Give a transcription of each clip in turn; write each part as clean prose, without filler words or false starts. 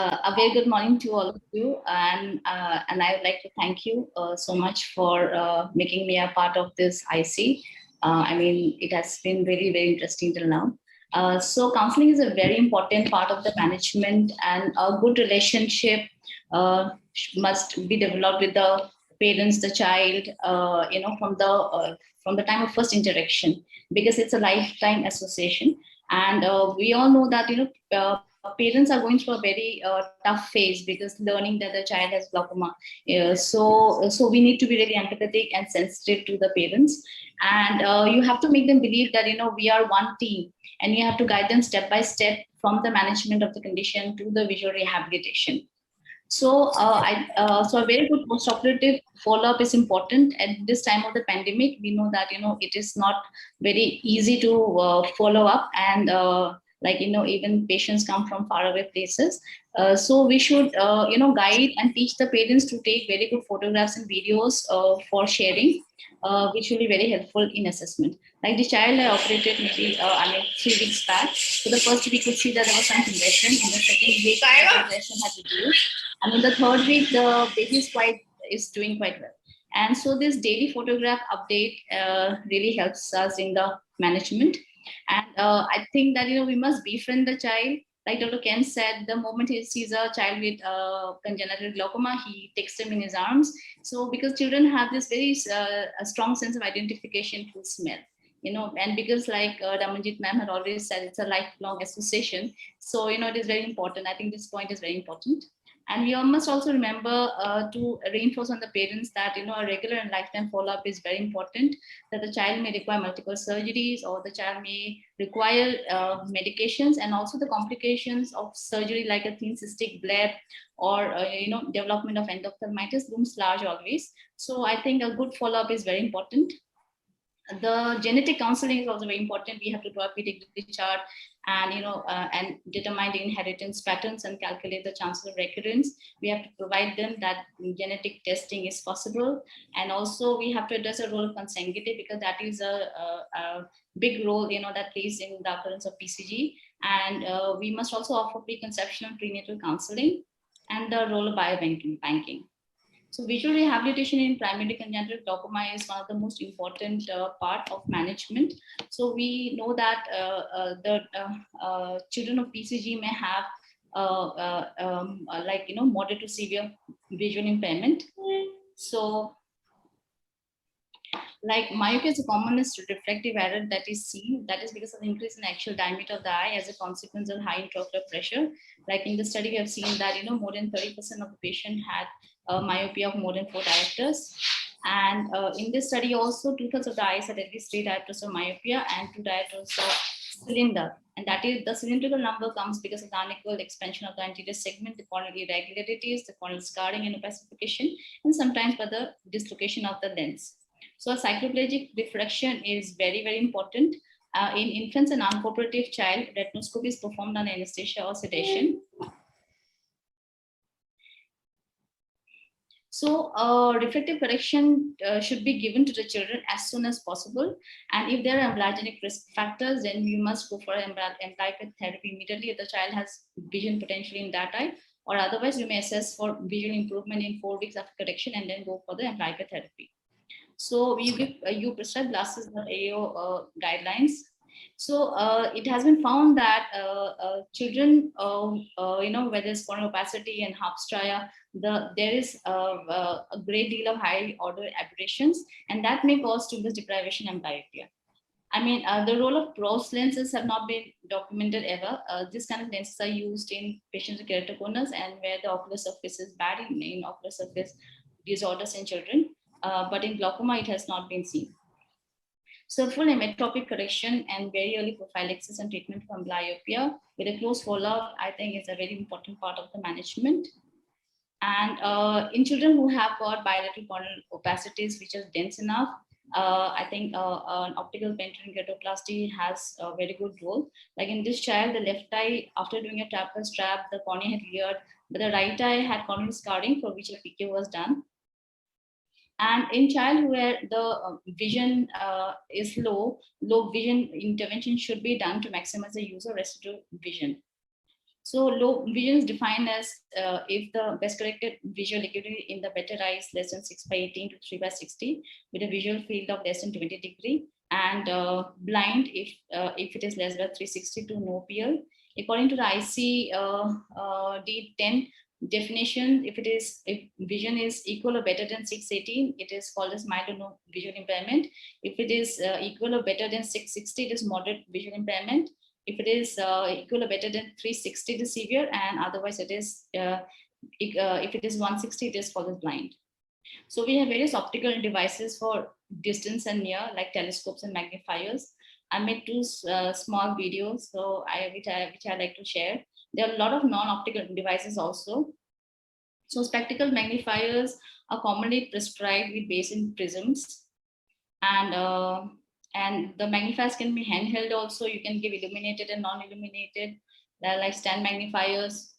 A very good morning to all of you, and I would like to thank you so much for making me a part of this IC. I mean, it has been very interesting till now. So counseling is a very important part of the management, and a good relationship must be developed with the parents, the child, from the time of first interaction, because it's a lifetime association. And we all know that parents are going through a very tough phase, because learning that the child has glaucoma. So we need to be really empathetic and sensitive to the parents, and you have to make them believe that we are one team, and you have to guide them step by step from the management of the condition to the visual rehabilitation. So a very good post-operative follow-up is important at this time of the pandemic. We know that it is not very easy to follow up, and even patients come from faraway places. So we should guide and teach the parents to take very good photographs and videos for sharing, which will be very helpful in assessment. Like the child I operated maybe 3 weeks back. So the first week we could see that there was some congestion. In the second week, the congestion had reduced. And in the third week, the baby is doing quite well. And so this daily photograph update really helps us in the management. And I think that we must befriend the child. Like Dr. Ken said, the moment he sees a child with congenital glaucoma, he takes him in his arms. So because children have this very a strong sense of identification through smell, and because like Damanjit ma'am had always said, it's a lifelong association. So it is very important. I think this point is very important. And we must also remember to reinforce on the parents that a regular and lifetime follow-up is very important. That the child may require multiple surgeries, or the child may require medications, and also the complications of surgery like a thin cystic bleb, or development of endophthalmitis looms large always. So I think a good follow-up is very important. The genetic counseling is also very important. We have to draw a pedigree chart, and and determine the inheritance patterns and calculate the chances of recurrence. We have to provide them that genetic testing is possible, and also we have to address a role of consanguinity, because that is a big role that plays in the occurrence of PCG. And we must also offer preconception and prenatal counseling, and the role of biobanking. So visual rehabilitation in primary congenital glaucoma is one of the most important part of management. So we know that the children of PCG may have moderate to severe visual impairment. So like myopia is the commonest refractive error that is seen. That is because of the increase in actual diameter of the eye as a consequence of high intraocular pressure. Like in the study, we have seen that more than 30% of the patient had myopia of more than 4 diopters. And in this study also, 2/3 of the eyes had at least 3 diopters of myopia and 2 diopters of cylinder. And that is, the cylindrical number comes because of the unequal expansion of the anterior segment, the corneal irregularities, the corneal scarring and opacification, and sometimes by the dislocation of the lens. So a cycloplegic diffraction is very important. In infants and uncooperative child, retinoscopy is performed on anesthesia or sedation. So refractive correction should be given to the children as soon as possible. And if there are embryogenic risk factors, then we must go for embryonic therapy immediately if the child has vision potentially in that eye, or otherwise we may assess for visual improvement in 4 weeks after correction and then go for the embryonic therapy. So you prescribe glasses in the AO guidelines. So it has been found that children, whether it's corneal opacity and Hapstria, there is a great deal of high order aberrations, and that may cause stimulus deprivation and myopia. I mean, the role of Pros lenses have not been documented ever. This kind of lenses are used in patients with keratoconus and where the ocular surface is bad in ocular surface disorders in children. But in glaucoma, it has not been seen. So full emmetropic correction and very early prophylaxis and treatment for amblyopia with a close follow-up, I think is a very important part of the management. And in children who have got bilateral corneal opacities which are dense enough, I think an optical pentary keratoplasty has a very good role. Like in this child, the left eye, after doing a trapezius strap, the cornea had cleared, but the right eye had corneal scarring for which a PK was done. And in child where the vision is low vision intervention should be done to maximize the use of residual vision. So low vision is defined as if the best corrected visual acuity in the better eye is less than 6/18 to 3/60 with a visual field of less than 20 degree, and blind if it is less than 360 to no PL. According to the ICD-10 definition, if vision is equal or better than 6/18, it is called as mild or no visual impairment. If it is equal or better than 660, it is moderate visual impairment. If it is equal or better than 360, it is severe, and otherwise it is if it is 160, it is called as blind. So we have various optical devices for distance and near, like telescopes and magnifiers. I made two small videos, so which I like to share. There are a lot of non-optical devices also. So spectacle magnifiers are commonly prescribed with base in prisms, and the magnifiers can be handheld also. You can give illuminated and non-illuminated. They're like stand magnifiers.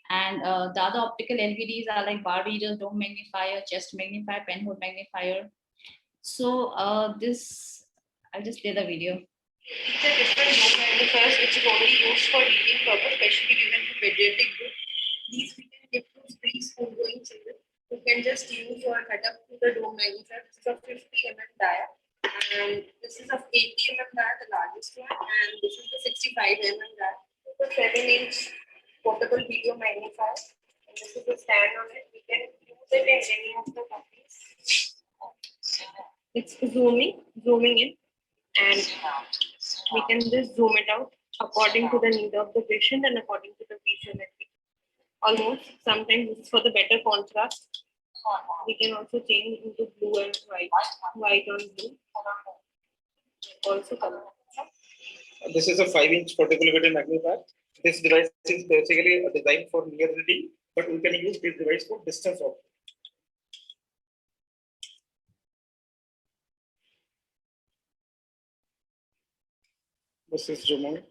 And the other optical LVDs are like bar readers, dome magnifier, chest magnifier, penhole magnifier. So I'll just play the video. These are different dome magnifiers which is only used for reading purpose, especially given to pediatric group. These we can give to preschool going children. You can just use your head up to the dome magnifier. This is a 50 mm dia, and this is a 80 mm dia, the largest one, and this is the 65 mm dia. It's a 7-inch portable video magnifier, and this is the stand on it. We can use it in any of the companies. It's zooming in, and we can just zoom it out according to the need of the patient and according to the visual acuity. Almost sometimes it's for the better contrast. We can also change into blue and white on blue. Also color. This is a 5-inch portable video magnifier. This device is basically designed for near reading, but we can use this device for distance also. This is zoom out.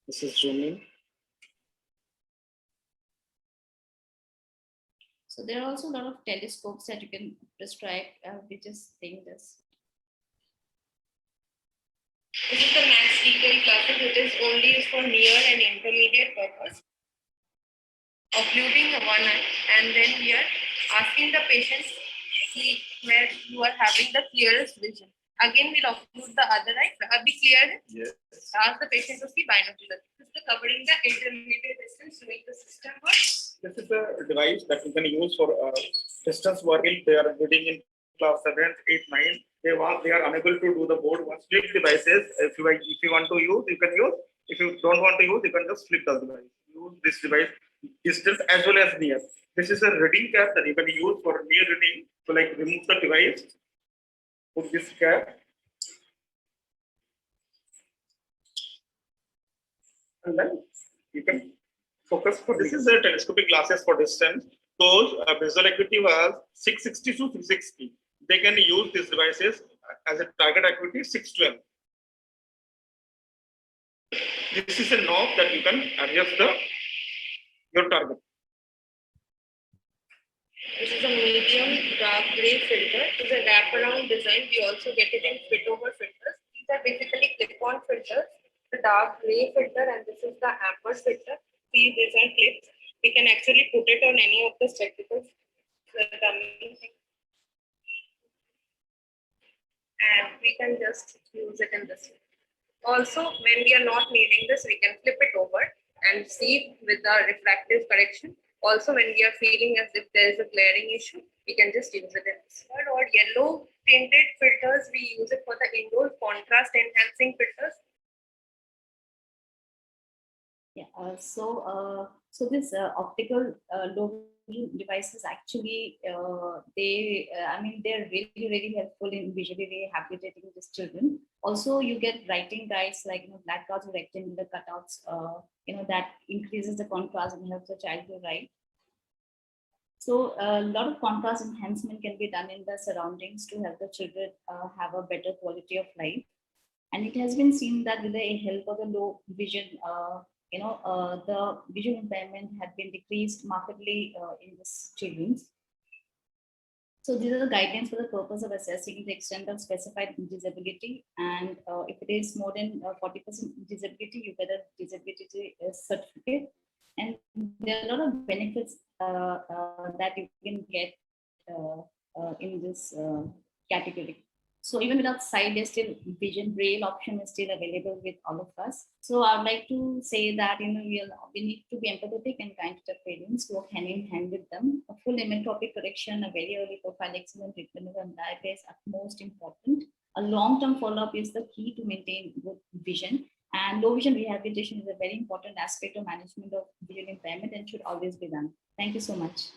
This is zoom in. So there are also a lot of telescopes that you can prescribe. We just think this. This is the max detail classes. It is only used for near and intermediate purpose. Occluding one eye, and then we are asking the patient see where you are having the clearest vision. Again, we'll occlude the other eye. Be clear? Yes. Ask the patient to see binocular. This is the covering the intermediate distance to make the system work. This is a device that you can use for distance working. They are reading in class 7th, 8th, 9th. They are unable to do the board one. Flip devices. If you want to use, you can use. If you don't want to use, you can just flip the device. Use this device distance as well as near. This is a reading cap that you can use for near reading. So like remove the device, put this cap, and then you can focus for this. Is a telescopic glasses for distance. Those visual acuity was 660 to 360. They can use these devices as a target acuity 612. This is a knob that you can adjust your target. This is a medium dark gray filter. It's a wraparound design. We also get it in fit over filters. These are basically clip-on filters. The dark gray filter, and this is the amber filter. These are clips. We can actually put it on any of the spectacles. And we can just use it in this way. Also, when we are not needing this, we can flip it over and see with the refractive correction. Also, when we are feeling as if there is a glaring issue, we can just use it in this. Or yellow tinted filters, we use it for the indoor contrast enhancing filters. Yeah. So this optical low devices actually they're really helpful in visually rehabilitating these children. Also, you get writing guides like black cards or rectangular cutouts. That increases the contrast and helps the child to write. So a lot of contrast enhancement can be done in the surroundings to help the children have a better quality of life. And it has been seen that with the help of the low vision, the visual impairment had been decreased markedly in these children. So these are the guidelines for the purpose of assessing the extent of specified disability. And if it is more than 40% disability, you get a disability certificate. And there are a lot of benefits that you can get in this category. So even without sight, there's still vision braille option is still available with all of us. So I'd like to say that we need to be empathetic and kind to the parents, work hand in hand with them. A full emmetropic correction, a very early profile excellent treatment of diabetes are most important. A long-term follow-up is the key to maintain good vision. And low vision rehabilitation is a very important aspect of management of vision impairment and should always be done. Thank you so much.